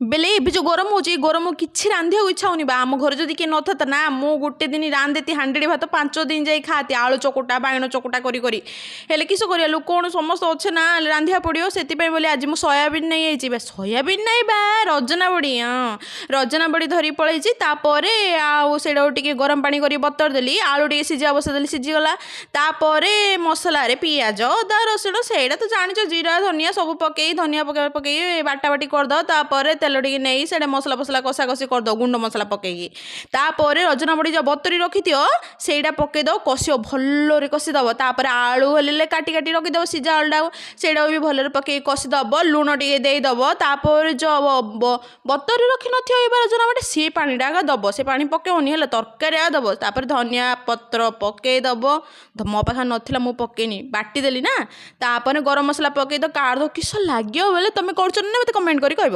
बेले ए जो गरम हो गरम किसी रांधिया इच्छा होनी बा आम घर जदि किए न था ना मु गोटे दिन रांधेती हांडी भात 5 दिन जाई खाती आलू चकोटा बाइगण चकोटा करी करी हेले किस करिया लोक कौन समस्त अच्छे ना रांधिया पड़ो से बोले आज मुझे सोयाबीन नहीं आई सोयाबीन नहीं बा रजना बड़ी हाँ रजना बड़ी धरी पलैची से गरम पानी कर बतर देली आलू टे सीझा बसदेली सीझीगला तापर मसला पियाज अदा रसुण से तो जान जीरा धनिया सब पकई धनिया पकई बाटा बाटी करद तापर तेल टे नहीं से मसला फसला कषा कषि करद गुंड मसला पकईकी तापर रजना बड़ी जो बतरी रखी से पकईद कष भल कषिदब तापर आलू हेल्ले काटी काटी रखीदब सीझा आलूटा से भी भल पकई कषिदब लुण टे देदब तापर जो बतरी रखी न रजना बड़ी सी पाटा दब से पा पकईनि है तरकारी दब तापर धनिया पत्र पकईदब मो पाखे नाला मुझे पकईनि बाटी देली ना तापर गरम मसला पकईद काढ़ किस लगे बोले तुम कर मत कमेंट कर।